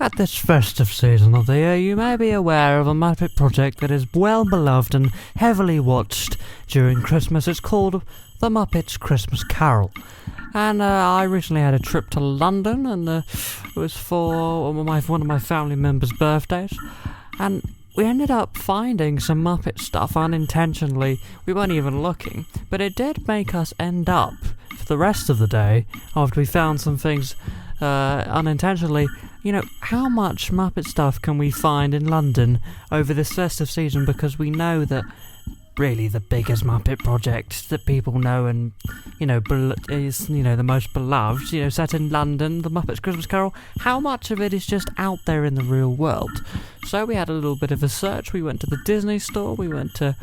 At this festive season of the year, you may be aware of a Muppet project that is well beloved and heavily watched during Christmas. It's called The Muppets Christmas Carol. And I recently had a trip to London, and it was for one of my family members' birthdays. And we ended up finding some Muppet stuff unintentionally. We weren't even looking, but it did make us end up, for the rest of the day, after we found some things unintentionally, how much Muppet stuff can we find in London over this festive season? Because we know that really the biggest Muppet project that people know and, is, the most beloved, set in London, The Muppets Christmas Carol. How much of it is just out there in the real world? So we had a little bit of a search. We went to the Disney store, we went to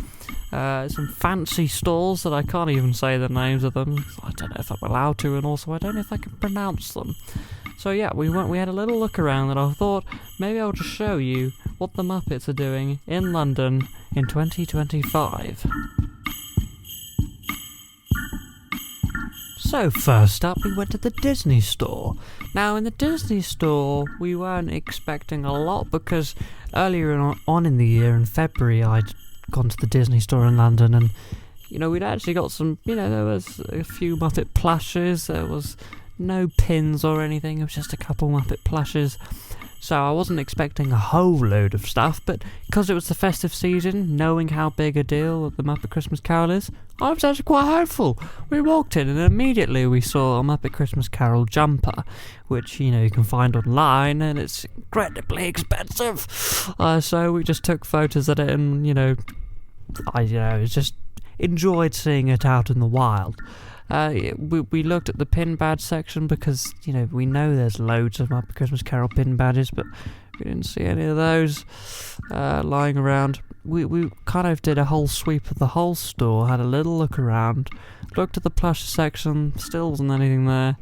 some fancy stores that I can't even say the names of them. I don't know if I'm allowed to, and also I don't know if I can pronounce them. So yeah, we had a little look around, and I thought maybe I'll just show you what the Muppets are doing in London in 2025. So first up, we went to the Disney store. Now in the Disney store, we weren't expecting a lot because earlier on in the year, in February, I'd gone to the Disney store in London, and we'd actually got some, there was a few Muppet plushes, there was no pins or anything, it was just a couple Muppet plushes. So I wasn't expecting a whole load of stuff, but because it was the festive season, knowing how big a deal the Muppet Christmas Carol is, I was actually quite hopeful. We walked in and immediately we saw a Muppet Christmas Carol jumper, which, you can find online, and it's incredibly expensive. So we just took photos of it, and, I just enjoyed seeing it out in the wild. We looked at the pin badge section because, we know there's loads of Muppet Christmas Carol pin badges, but we didn't see any of those lying around. We kind of did a whole sweep of the whole store, had a little look around, looked at the plush section, still wasn't anything there.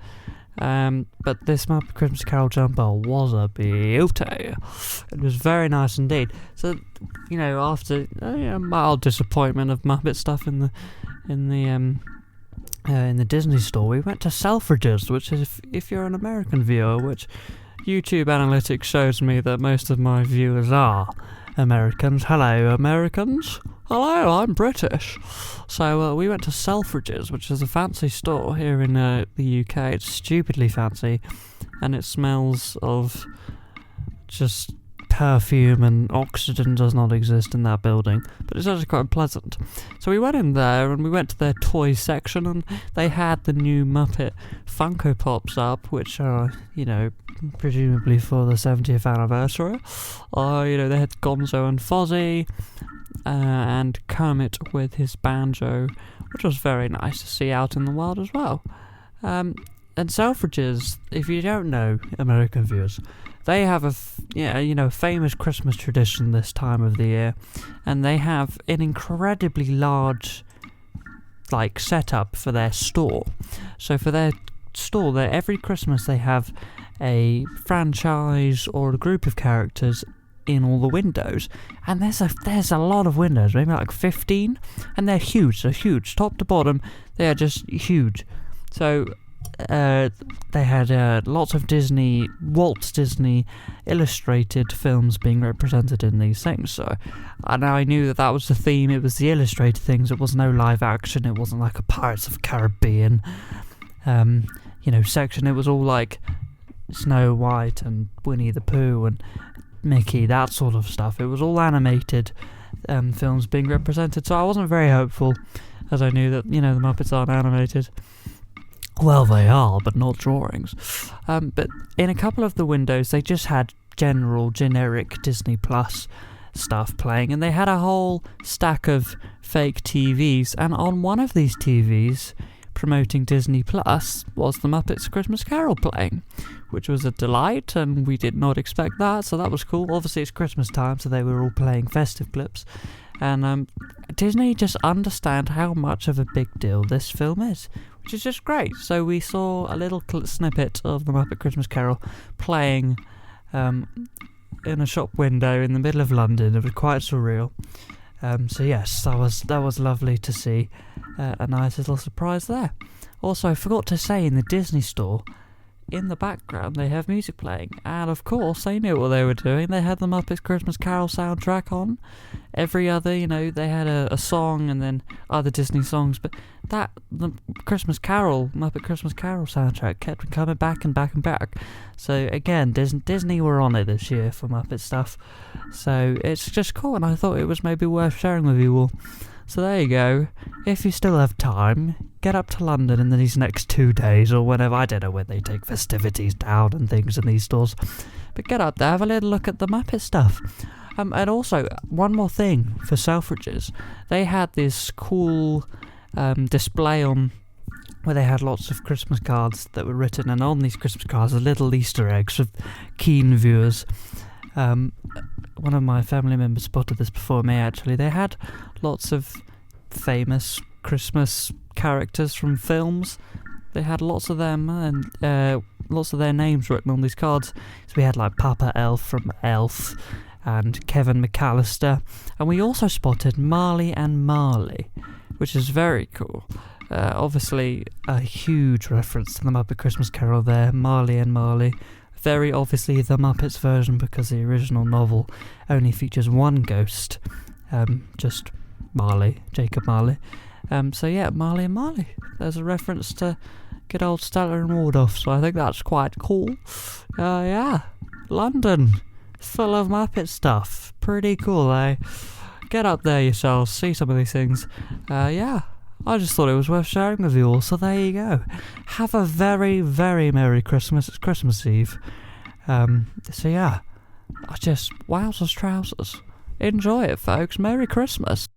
But this Muppet Christmas Carol jumper was a beauty. It was very nice indeed. So, after a mild disappointment of Muppet stuff in the Disney store, we went to Selfridges, which is, if you're an American viewer, which YouTube analytics shows me that most of my viewers are Americans. Hello, Americans. Hello, I'm British. So we went to Selfridges, which is a fancy store here in the UK. It's stupidly fancy, and it smells of just perfume, and oxygen does not exist in that building, but it's actually quite pleasant. So we went in there, and we went to their toy section, and they had the new Muppet Funko Pops up, which are, presumably for the 70th anniversary. They had Gonzo and Fozzie, and Kermit with his banjo, which was very nice to see out in the wild as well. And Selfridges, if you don't know, American viewers, they have a famous Christmas tradition this time of the year, and they have an incredibly large, setup for their store. So for their store, every Christmas they have a franchise or a group of characters in all the windows, and there's a lot of windows, maybe 15, and they're huge. They're huge, top to bottom. They are just huge. So they had lots of Walt Disney illustrated films being represented in these things. So I knew that was the theme. It was the illustrated things. It was no live action. It wasn't like a Pirates of the Caribbean, section. It was all like Snow White and Winnie the Pooh and Mickey, that sort of stuff. It was all animated films being represented. So I wasn't very hopeful, as I knew that the Muppets aren't animated. Well, they are, but not drawings. But in a couple of the windows, they just had generic Disney Plus stuff playing, and they had a whole stack of fake TVs, and on one of these TVs, promoting Disney Plus, was the Muppets Christmas Carol playing, which was a delight, and we did not expect that, so that was cool. Obviously, it's Christmas time, so they were all playing festive clips, and Disney just understand how much of a big deal this film is, which is just great. So we saw a little snippet of the Muppet Christmas Carol playing in a shop window in the middle of London. It was quite surreal. So yes, that was lovely to see. A nice little surprise there. Also, I forgot to say, in the Disney store, in the background they have music playing, and of course they knew what they were doing. They had the Muppets Christmas Carol soundtrack on. Every other, they had a song and then other Disney songs, but the Muppet Christmas Carol soundtrack kept coming back and back and back. So again, Disney were on it this year for Muppet stuff. So it's just cool, and I thought it was maybe worth sharing with you all. So there you go. If you still have time, get up to London in these next 2 days or whenever. I don't know when they take festivities down and things in these stores. But get up there, have a little look at the Muppet stuff. And also, one more thing for Selfridges. They had this cool display on where they had lots of Christmas cards that were written, and on these Christmas cards are little Easter eggs for keen viewers. One of my family members spotted this before me, actually. They had lots of famous Christmas characters from films. They had lots of them, and lots of their names written on these cards. So we had like Papa Elf from Elf, and Kevin McAllister. And we also spotted Marley and Marley, which is very cool. Obviously, a huge reference to the Muppet Christmas Carol there, Marley and Marley. Very obviously the Muppets version, because the original novel only features one ghost, just Marley, Jacob Marley. So yeah, Marley and Marley. There's a reference to good old Stella and Waldorf, so I think that's quite cool. Yeah, London, full of Muppet stuff. Pretty cool, eh? Get up there yourselves, see some of these things. Yeah, I just thought it was worth sharing with you all, so there you go. Have a very, very Merry Christmas. It's Christmas Eve. So yeah, wowzers trousers. Enjoy it, folks. Merry Christmas.